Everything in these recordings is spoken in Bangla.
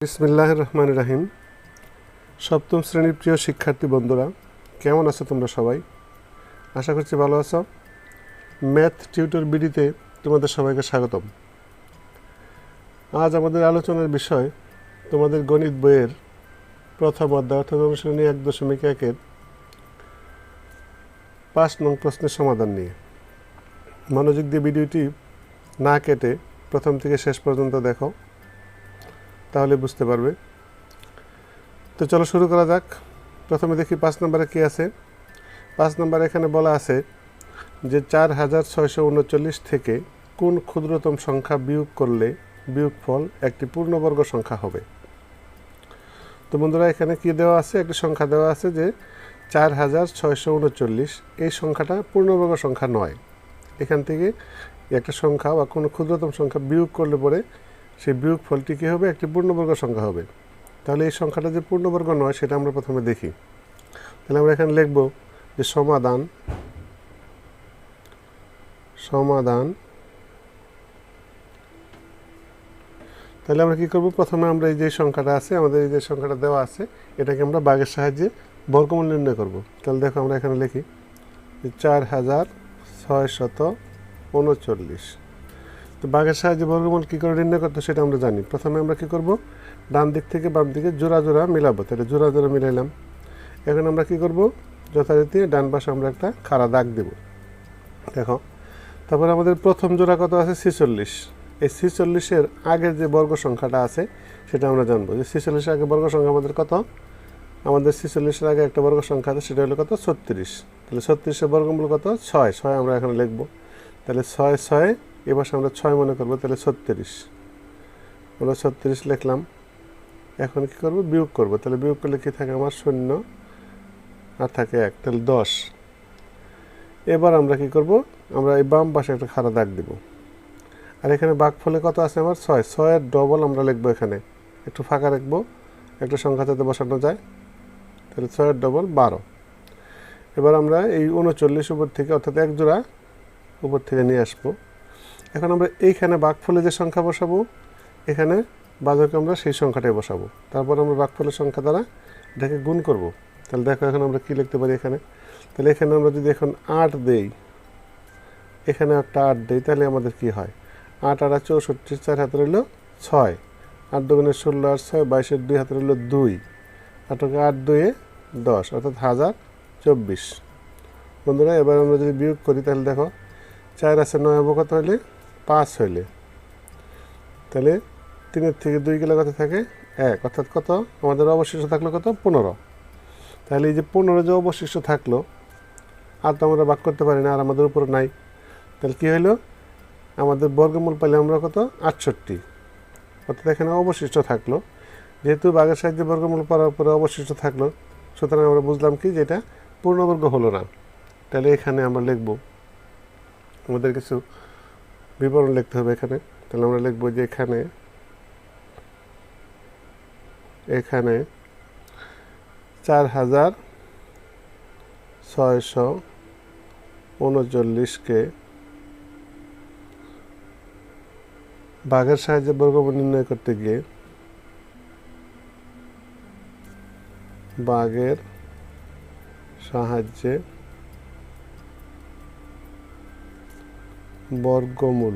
বিসমিল্লাহির রহমানির রহিম। সপ্তম শ্রেণীর প্রিয় শিক্ষার্থী বন্ধুরা, কেমন আছো তোমরা সবাই? আশা করছি ভালো আছো। ম্যাথ টিউটর বিডিতে তোমাদের সবাইকে স্বাগতম। আজ আমাদের আলোচনার বিষয় তোমাদের গণিত বইয়ের প্রথম অধ্যায় অর্থাৎ অনুশীলনী 1.1-এর 5 নং প্রশ্নের সমাধান নিয়ে। মনোযোগ দিয়ে ভিডিওটি না কেটে প্রথম থেকে শেষ পর্যন্ত দেখো, তাহলে বুঝতে পারবে। তো চলো শুরু করা যাক। প্রথমে দেখি 5 নম্বরে কী আছে। 5 নম্বরে এখানে বলা আছে যে 4639 থেকে কোন ক্ষুদ্রতম সংখ্যা বিয়োগ করলে বিয়োগফল একটি পূর্ণবর্গ সংখ্যা হবে। তো বন্ধুরা, এখানে কি দেওয়া আছে? একটি সংখ্যা দেওয়া আছে যে 4639। এই সংখ্যাটা পূর্ণবর্গ সংখ্যা নয়। এখান থেকে একটা সংখ্যা বা কোনো ক্ষুদ্রতম সংখ্যা বিয়োগ করলে পরে সেই বিয়োগফলটি কী হবে? একটি পূর্ণবর্গ সংখ্যা হবে। তাহলে এই সংখ্যাটা যে পূর্ণবর্গ নয় সেটা আমরা প্রথমে দেখি। তাহলে আমরা এখানে লিখব যে সমাধান তাহলে আমরা কী করব? প্রথমে আমরা এই যে সংখ্যাটা আছে, আমাদের এই যে সংখ্যাটা দেওয়া আছে, এটাকে আমরা ভাগের সাহায্যে বর্গমূল নির্ণয় করব। তাহলে দেখো আমরা এখানে লিখি যে 4639। তো ভাগের সাহায্যে বর্গমূল কী করে নির্ণয় করতে সেটা আমরা জানি। প্রথমে আমরা কী করব? ডান দিক থেকে বাম দিকে জোড়া জোড়া মিলাবো। তাহলে জোড়া জোড়া মিলাইলাম। এখন আমরা কী করব? যথারীতি ডান পাশে আমরা একটা খাড়া দাগ দেব। দেখো, তারপরে আমাদের প্রথম জোড়া কত আছে? 46। এই 46-এর আগের যে বর্গ সংখ্যাটা আছে সেটা আমরা জানবো। যে 46-এর আগে বর্গ সংখ্যা আমাদের কত? আমাদের 46-এর আগে একটা বর্গ সংখ্যা আছে, সেটা হলো কত? 36। তাহলে 36-এর বর্গমূল কত? 6। 6 আমরা এখানে লিখবো। তাহলে 6 এবার আমরা 6 মনে করবো। তাহলে 36 আমরা 36 লিখলাম। এখন কী করবো? বিয়োগ করবো। তাহলে বিয়োগ করলে কী থাকে? আমার 0 আর থাকে 1, তাহলে 10। এবার আমরা কী করব? আমরা এই বাম পাশে একটা খাড়া দাগ দেব। আর এখানে ভাগফলে কত আছে? আমার 6। 6-এর ডবল আমরা লিখবো। এখানে একটু ফাঁকা রাখবো, একটা সংখ্যা যাতে বসানো যায়। তাহলে 6-এর ডবল 12। এবার আমরা এই 39 উপর থেকে, অর্থাৎ এক জোড়া উপর থেকে নিয়ে আসবো। এখন আমরা এইখানে ভাগফলে যে সংখ্যা বসাবো, এখানে বাজকে আমরা সেই সংখ্যাটাই বসাবো। তারপর আমরা ভাগফলের সংখ্যা দ্বারা এটাকে গুণ করব। তাহলে দেখো এখন আমরা কী লিখতে পারি এখানে। তাহলে এখানে আমরা যদি এখন 8 দেই, এখানে একটা 8 দেই, তাহলে আমাদের কি হয়? 8 আর 64, 4 হাতে রইল 6, 8 দুগুণে 16 আর 6, 22-এর 2 হাতে রইল 2, 8 2-এ 10, অর্থাৎ 1024। বন্ধুরা, এবার আমরা যদি বিয়োগ করি তাহলে দেখো 4 আছে 9 কত হইলে? 5 হইলে। তাহলে 3-এর থেকে 2 গেলে কত থাকে? 1, অর্থাৎ কত আমাদের অবশিষ্ট থাকলো? কত? 15। তাহলে এই যে 15 যে অবশিষ্ট থাকলো, আর তো আমরা ভাগ করতে পারি না, আর আমাদের উপরে নাই। তাহলে কী হইলো? আমাদের বর্গমূল পাইলে আমরা কত? 68। অর্থাৎ এখানে অবশিষ্ট থাকলো। যেহেতু ভাগের সাহায্যে বর্গমূল পাওয়ার পরে অবশিষ্ট থাকলো, সুতরাং আমরা বুঝলাম কি যে এটা পূর্ণবর্গ হলো না। তাহলে এখানে আমরা লিখব, আমাদের কিছু বিবরণ লিখতে হবে এখানে। তাহলে আমরা লিখব যে এখানে 4639-কে ভাগের সাহায্যে বর্গমূল নির্ণয় করতে গিয়ে ভাগের সাহায্যে বর্গমূল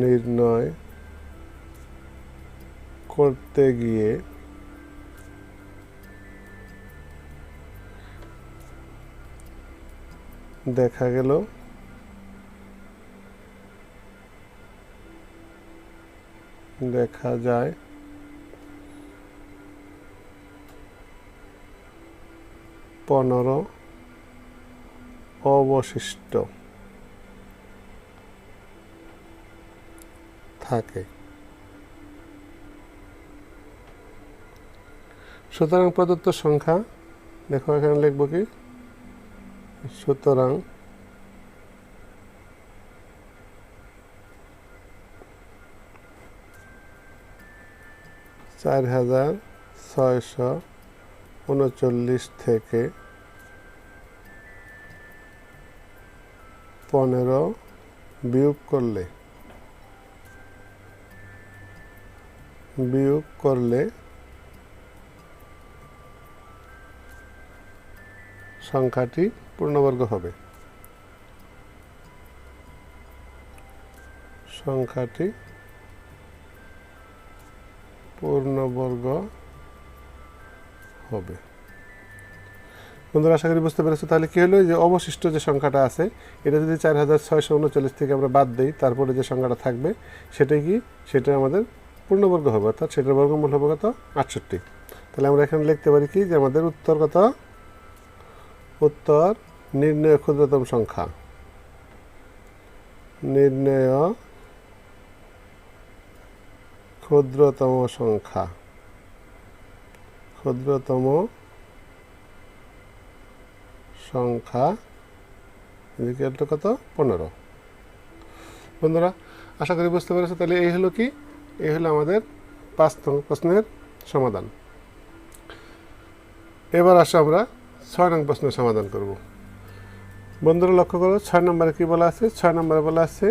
নির্ণয় করতে গিয়ে দেখা যায় 15 অবশিষ্ট থাকে। সুতরাং প্রদত্ত সংখ্যা, দেখো এখানে লিখব কি? সুতরাং 4639 থেকে 15 বিয়োগ করলে সংখ্যাটি পূর্ণবর্গ হবে। সংখ্যাটি পূর্ণবর্গ হবে। বন্ধুরা আশা করি বুঝতে পেরেছো। তাহলে কি হলো, যে অবশিষ্ট যে সংখ্যাটা আছে এটা যদি 4639 থেকে আমরা বাদ দিই, তারপরে যে সংখ্যাটা থাকবে সেটাই কি, সেটা আমাদের পূর্ণবর্গ হবে, অর্থাৎ সেটার বর্গমূল হবে কত, 68। তাহলে আমরা এখানে লিখতে পারি কি, যে আমাদের উত্তর কত, উত্তর নির্ণয় ক্ষুদ্রতম সংখ্যা, নির্ণয় ক্ষুদ্রতম সংখ্যা, ক্ষুদ্রতম সংখ্যা ইকুয়াল কত, 15। বন্ধুরা আশা করি বুঝতে পেরেছো। তাহলে এই হলো কি, এই হলো আমাদের 5 নং প্রশ্নের সমাধান। এবার আসো আমরা 6 নং প্রশ্নের সমাধান করব। বন্ধুরা লক্ষ্য করো 6 নম্বরে কি বলা আছে, 6 নম্বরে বলা আছে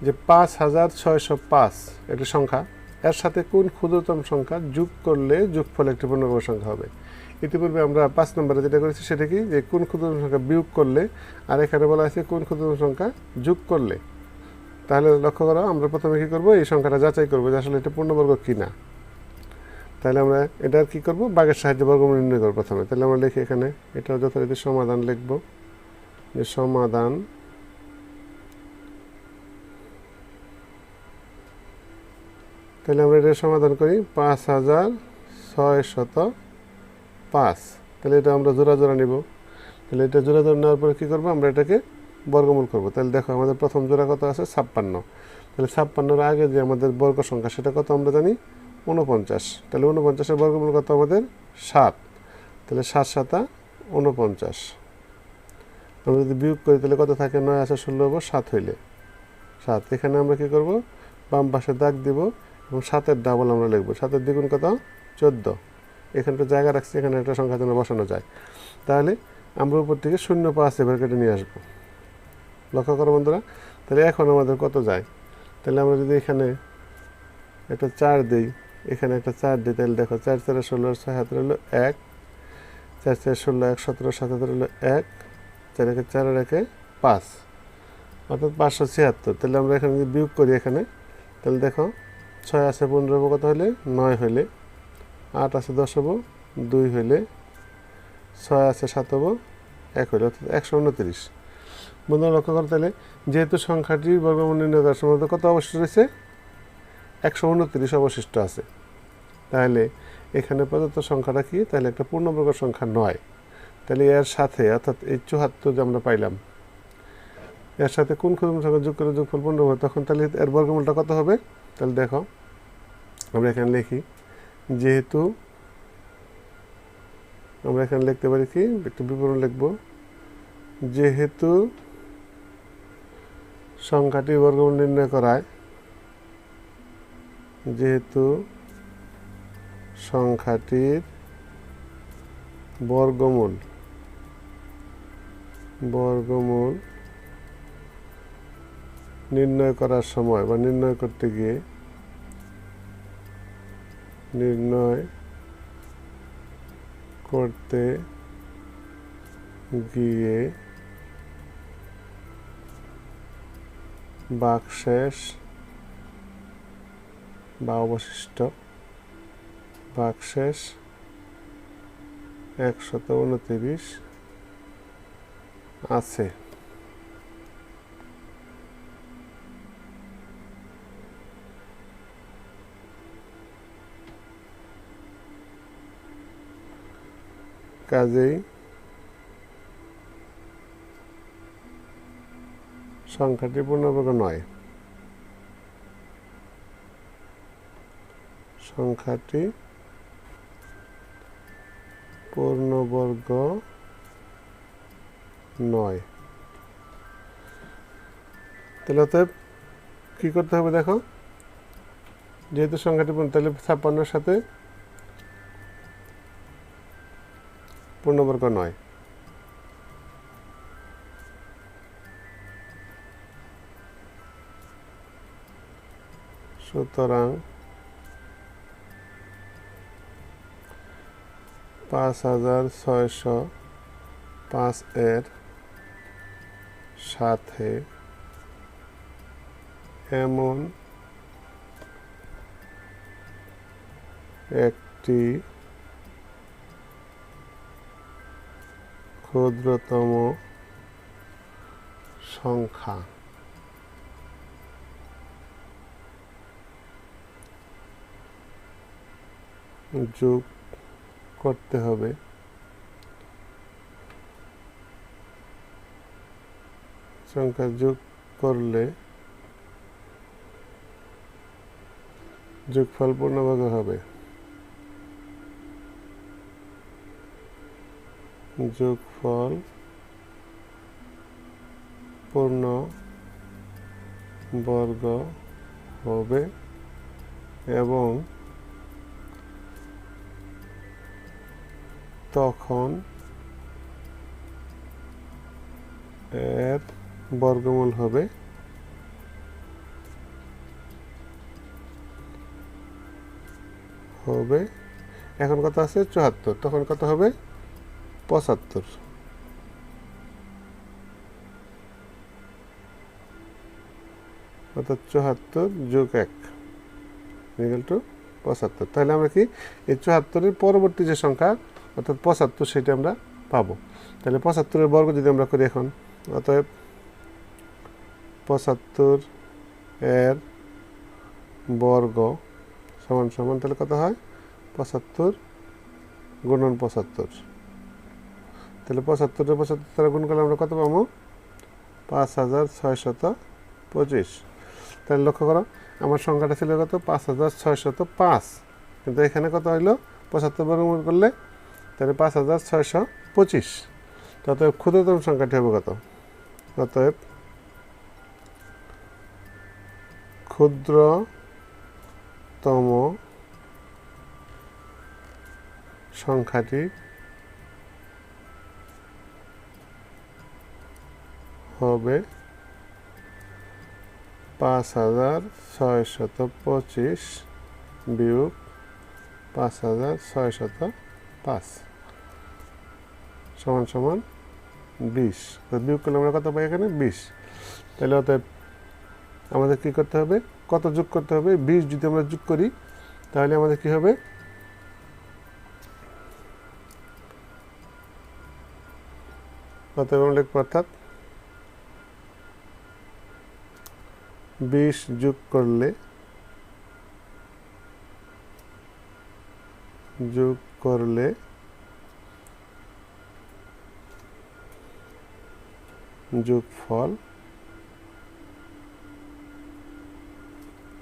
যে 5605 একটি সংখ্যা, এর সাথে কোন ক্ষুদ্রতম সংখ্যা যোগ করলে যোগফল একটি পূর্ণবর্গ সংখ্যা হবে। ইতিপূর্বে আমরা 5 নম্বরে যেটা করেছি সেটা কি, যে কোন ক্ষুদ্রতম সংখ্যা বিয়োগ করলে, আর এখানে বলা আছে কোন ক্ষুদ্রতম সংখ্যা যোগ করলে। তাহলে লক্ষ্য করো, আমরা প্রথমে কী করব, এই সংখ্যাটা যাচাই করবো যে আসলে এটা পূর্ণবর্গ কি না। তাহলে আমরা এটার কী করব, বাগের সাহায্যে বর্গমূল নির্ণয় করব প্রথমে। তাহলে আমরা লিখি এখানে, এটা যথারীতি সমাধান লিখব, যে সমাধান তাহলে আমরা এটা সমাধান করি 5605। তাহলে এটা আমরা জোড়া জোড়া নিব। তাহলে এটা জোড়া জোড়া নেওয়ার পরে কী করবো, আমরা এটাকে বর্গমূল করব। তাহলে দেখো আমাদের প্রথম জোড়া কত আছে, 56। তাহলে 56-এর আগে যে আমাদের বর্গ সংখ্যা সেটা কত আমরা জানি, 49। তাহলে 49-এর বর্গমূল কত আমাদের 7। তাহলে 7 7 49। আমরা যদি বিয়োগ করি তাহলে কত থাকে, 9 আছে 16 হবো, 7 হইলে 7। এখানে আমরা কী করব, বাম পাশে দাগ দিব এবং 7-এর ডাবল আমরা লিখব। 7-এর দ্বিগুণ কত, 14। এখানটা জায়গা রাখছি, এখানে একটা সংখ্যা যেন বসানো যায়। তাহলে আমরা উপর থেকে 0 5 এবার কেটে নিয়ে আসবো। লক্ষ্য করো বন্ধুরা। তাহলে এখন আমাদের কত যায়, তাহলে আমরা যদি এখানে একটা 4 দিই, এখানে একটা 4 দিই, তাহলে দেখো 4 4 16 6 হাতের হলো 1, 4 4 16 1 17 7 হাতের হলো 1, 4 1 4 1 5, অর্থাৎ 576। তাহলে আমরা এখানে যদি বিয়োগ করি এখানে, তাহলে দেখো 6 আছে 15 হবো, কত হলে 9 হইলে, 8 আছে 10 হবো, 2 হইলে, 6 আছে 7 হবো, 1 হইলে, অর্থাৎ 129। বন্ধুরা লক্ষ্য করো, তাহলে যেহেতু সংখ্যাটির বর্গমূল নির্ণয় করার সময় কত অবশিষ্ট রয়েছে, 129 অবশিষ্ট আছে। তাহলে এখানে প্রদত্ত সংখ্যাটা কি, তাহলে একটা পূর্ণবর্গ সংখ্যা নয়। তাহলে এর সাথে, অর্থাৎ এই 74 যে আমরা পাইলাম, এর সাথে কোন ক্ষুদ্রতম সংখ্যা যোগ করে যোগফল পূর্ণবর্গ, তখন তাহলে এর বর্গমূলটা কত হবে। তাহলে দেখো আমরা এখানে লিখি, যেহেতু আমরা এখানে লিখতে পারি কি, একটু বিবরণ লিখব, যেহেতু সংখ্যাটির বর্গমূল নির্ণয় করায়, যেহেতু সংখ্যাটির বর্গমূল নির্ণয় করার সময় বা নির্ণয় করতে গিয়ে ভাগশেষ বা অবশিষ্ট ভাগশেষ 129 আছে। কাজেই সংখ্যাটি পূর্ণবর্গ নয়। সংখ্যাটি পূর্ণবর্গ নয়। তাহলে অতএব কী করতে হবে, দেখো যেহেতু সংখ্যাটি তাহলে 56-এর সাথে পূর্ণবর্গ নয়। সুতরাং 5605 এর সাথে এমন একটি ক্ষুদ্রতম সংখ্যা যোগ করতে হবে সংখ্যা যোগ করলে যোগফল পূর্ণবর্গ হবে যোগফল পূর্ণবর্গ হবে এবং তখন এর বর্গমূল হবে এখন কত আছে ৭৪, তখন কত হবে ৭৫, অর্থাৎ ৭৪ যোগ ১ ইকুয়াল টু ৭৫। তাহলে আমরা কি এই ৭৪-এর পরবর্তী যে সংখ্যা অর্থাৎ ৭৫ সেটা আমরা পাবো। তাহলে ৭৫-এর বর্গ যদি আমরা করি এখন, অতএব ৭৫ এর বর্গ সমান সমান তাহলে কত হয় ৭৫ গুণন ৭৫। তাহলে ৭৫-এর ৭৫ দ্বারা গুণ করলে আমরা কত পাবো ৫৬২৫। তাহলে লক্ষ্য করো আমার সংখ্যাটা ছিল কত ৫৬০৫, কিন্তু এখানে কত হইলো ৭৫ বর্গমূল করলে তাহলে ৫৬২৫। অতএব ক্ষুদ্রতম সংখ্যাটি হবে কত, অতএব ক্ষুদ্রতম সংখ্যাটি হবে ৫৬২৫ বিয়োগ ৫৬০৫ সমান সমান ২০। বিয়োগ করলে আমরা কত পাই এখানে ২০। তাহলে অতএব আমাদের কী করতে হবে, কত যোগ করতে হবে ২০ যদি আমরা যোগ করি তাহলে আমাদের কি হবে অতএব আমরা লিখব অর্থাৎ ২০ যোগ করলে যোগফল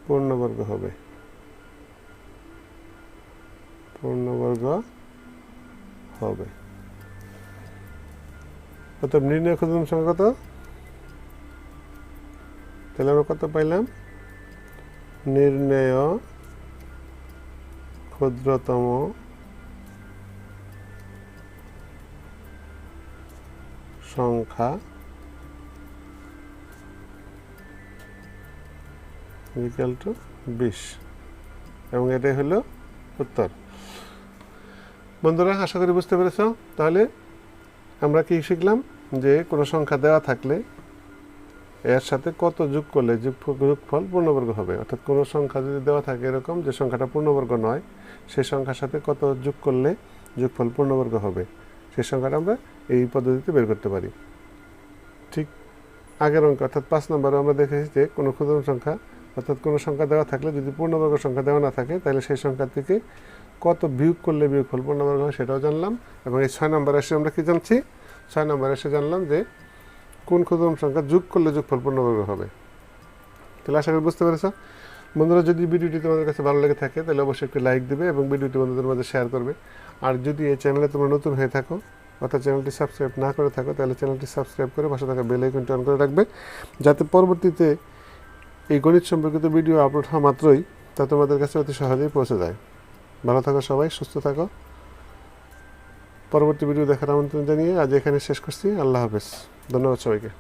পূর্ণবর্গ হবে অতএব নির্ণয় ক্ষুদ্রতম সংখ্যা কত, তাহলে আমরা কত পাইলাম নির্ণয় ক্ষুদ্রতম সংখ্যা ইকুয়াল টু ২০ এবং এটাই হলো উত্তর। বন্ধুরা আশা করি বুঝতে পেরেছ। তাহলে আমরা কি শিখলাম যে কোনো সংখ্যা দেওয়া থাকলে এর সাথে কত যোগ করলে যোগফল পূর্ণবর্গ হবে, অর্থাৎ কোনো সংখ্যা যদি দেওয়া থাকে এরকম যে সংখ্যাটা পূর্ণবর্গ নয় সেই সংখ্যার সাথে কত যোগ করলে যোগফল পূর্ণবর্গ হবে সেই সংখ্যাটা আমরা এই পদ্ধতিতে বের করতে পারি। ঠিক আগের অঙ্ক অর্থাৎ ৫ নম্বরে আমরা দেখেছি যে কোনো ক্ষুদ্রতম সংখ্যা অর্থাৎ কোনো সংখ্যা দেওয়া থাকলে যদি পূর্ণবর্গ সংখ্যা দেওয়া না থাকে তাহলে সেই সংখ্যা থেকে কত বিয়োগ করলে বিয়োগফল পূর্ণবর্গ হয় সেটাও জানলাম। এবং এই ৬ নম্বরে এসে আমরা কি জানছি, ৬ নম্বরে এসে জানলাম যে কোন ক্ষুদ্রতম সংখ্যা যোগ করলে যোগফল পূর্ণবর্গ হবে। তাহলে আশা করি বুঝতে পেরেছ। বন্ধুরা যদি ভিডিওটি তোমাদের কাছে ভালো লেগে থাকে তাহলে অবশ্যই একটি লাইক দেবে এবং ভিডিওটি বন্ধুদের মাঝে শেয়ার করবে। আর যদি এই চ্যানেলে তোমরা নতুন হয়ে থাকো অর্থাৎ চ্যানেলটি সাবস্ক্রাইব না করে থাকো তাহলে চ্যানেলটি সাবস্ক্রাইব করে পাশে থাকা বেল আইকনটি অন করে রাখবে, যাতে পরবর্তীতে এই গণিত সম্পর্কিত ভিডিও আপলোড হওয়া মাত্রই তা তোমাদের কাছে অতি সহজেই পৌঁছে যায়। ভালো থাকো সবাই, সুস্থ থাকো। পরবর্তী ভিডিও দেখার আমন্ত্রণ জানিয়ে আজ এখানে শেষ করছি। আল্লাহ হাফেজ। ধন্যবাদ সবাইকে।